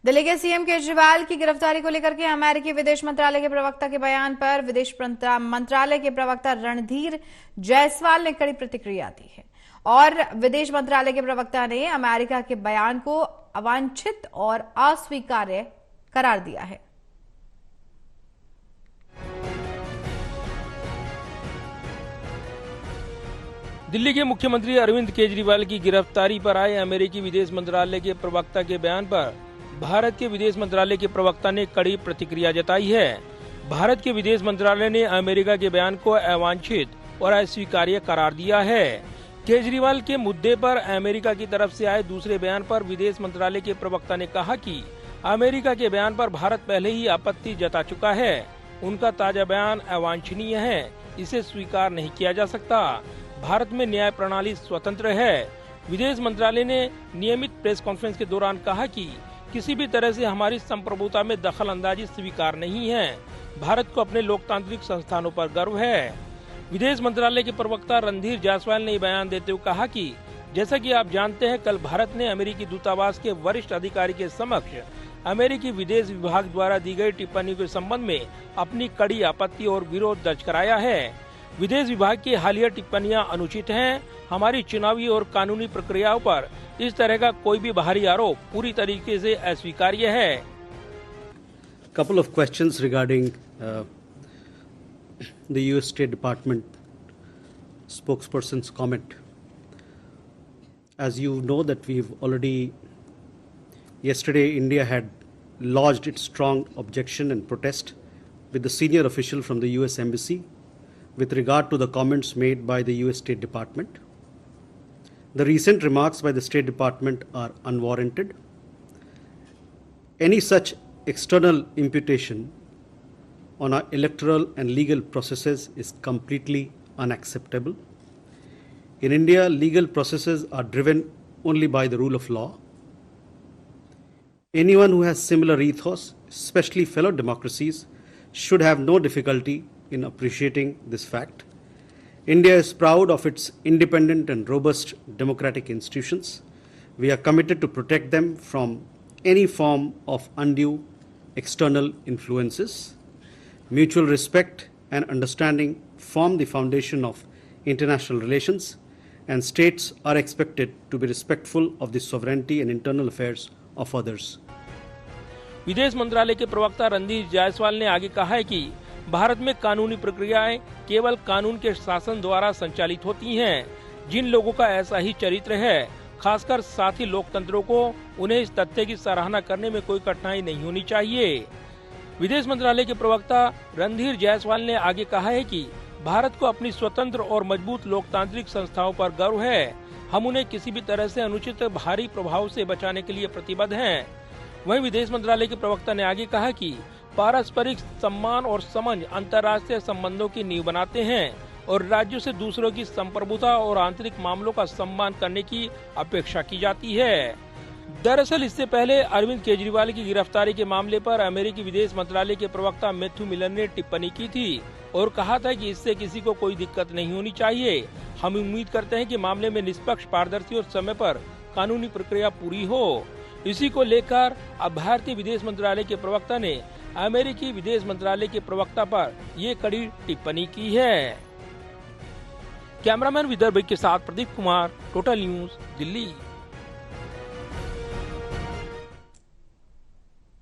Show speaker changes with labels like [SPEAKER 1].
[SPEAKER 1] दिल्ली के सीएम केजरीवाल की गिरफ्तारी को लेकर के अमेरिकी विदेश मंत्रालय के प्रवक्ता के बयान पर विदेश मंत्रालय के प्रवक्ता रणधीर जायसवाल ने कड़ी प्रतिक्रिया दी है और विदेश मंत्रालय के प्रवक्ता ने अमेरिका के बयान को अवांछित और अस्वीकार्य करार दिया है।
[SPEAKER 2] दिल्ली के मुख्यमंत्री अरविंद केजरीवाल की गिरफ्तारी पर आए अमेरिकी विदेश मंत्रालय के प्रवक्ता के बयान पर भारत के विदेश मंत्रालय के प्रवक्ता ने कड़ी प्रतिक्रिया जताई है। भारत के विदेश मंत्रालय ने अमेरिका के बयान को अवांछित और अस्वीकार्य करार दिया है। केजरीवाल के मुद्दे पर अमेरिका की तरफ से आए दूसरे बयान पर विदेश मंत्रालय के प्रवक्ता ने कहा कि अमेरिका के बयान पर भारत पहले ही आपत्ति जता चुका है। उनका ताजा बयान अवांछनीय है, इसे स्वीकार नहीं किया जा सकता। भारत में न्याय प्रणाली स्वतंत्र है। विदेश मंत्रालय ने नियमित प्रेस कॉन्फ्रेंस के दौरान कहा कि किसी भी तरह से हमारी संप्रभुता में दखल अंदाजी स्वीकार नहीं है। भारत को अपने लोकतांत्रिक संस्थानों पर गर्व है। विदेश मंत्रालय के प्रवक्ता रणधीर जायसवाल ने बयान देते हुए कहा कि जैसा कि आप जानते हैं, कल भारत ने अमेरिकी दूतावास के वरिष्ठ अधिकारी के समक्ष अमेरिकी विदेश विभाग द्वारा दी गई टिप्पणी के संबंध में अपनी कड़ी आपत्ति और विरोध दर्ज कराया है। विदेश विभाग की हालिया टिप्पणियां अनुचित हैं। हमारी चुनावी और कानूनी प्रक्रियाओं पर इस तरह का कोई भी बाहरी आरोप पूरी तरीके से अस्वीकार्य है।
[SPEAKER 3] Couple of questions regarding the U.S. State Department spokesperson's comment. As you know that we've already, yesterday India had lodged its strong objection and protest with the senior official from the U.S. Embassy with regard to the comments made by the U.S. State Department. The recent remarks by the State Department are unwarranted. Any such external imputation on our electoral and legal processes is completely unacceptable. In India, legal processes are driven only by the rule of law. Anyone who has similar ethos, especially fellow democracies, should have no difficulty in appreciating this fact. India is proud of its independent and robust democratic institutions. We are committed to protect them from any form of undue external influences. Mutual respect and understanding form the foundation of international relations, and states are expected to be respectful of the sovereignty and internal affairs of others.
[SPEAKER 2] विदेश मंत्रालय के प्रवक्ता रणधीर जायसवाल ने आगे कहा है कि भारत में कानूनी प्रक्रियाएं केवल कानून के शासन द्वारा संचालित होती हैं। जिन लोगों का ऐसा ही चरित्र है, खासकर साथी लोकतंत्रों को, उन्हें इस तथ्य की सराहना करने में कोई कठिनाई नहीं होनी चाहिए। विदेश मंत्रालय के प्रवक्ता रणधीर जायसवाल ने आगे कहा है कि भारत को अपनी स्वतंत्र और मजबूत लोकतांत्रिक संस्थाओं पर गर्व है। हम उन्हें किसी भी तरह से अनुचित भारी प्रभाव से बचाने के लिए प्रतिबद्ध हैं। वहीं विदेश मंत्रालय के प्रवक्ता ने आगे कहा कि पारस्परिक सम्मान और समझ अंतर्राष्ट्रीय संबंधों की नींव बनाते हैं और राज्यों से दूसरों की संप्रभुता और आंतरिक मामलों का सम्मान करने की अपेक्षा की जाती है। दरअसल इससे पहले अरविंद केजरीवाल की गिरफ्तारी के मामले पर अमेरिकी विदेश मंत्रालय के प्रवक्ता मैथ्यू मिलर ने टिप्पणी की थी और कहा था कि इससे किसी को कोई दिक्कत नहीं होनी चाहिए। हम उम्मीद करते हैं कि मामले में निष्पक्ष, पारदर्शी और समय पर कानूनी प्रक्रिया पूरी हो। इसी को लेकर अब भारतीय विदेश मंत्रालय के प्रवक्ता ने अमेरिकी विदेश मंत्रालय के प्रवक्ता पर ये कड़ी टिप्पणी की है। कैमरामैन विदर्भ के साथ प्रदीप कुमार, टोटल न्यूज, दिल्ली।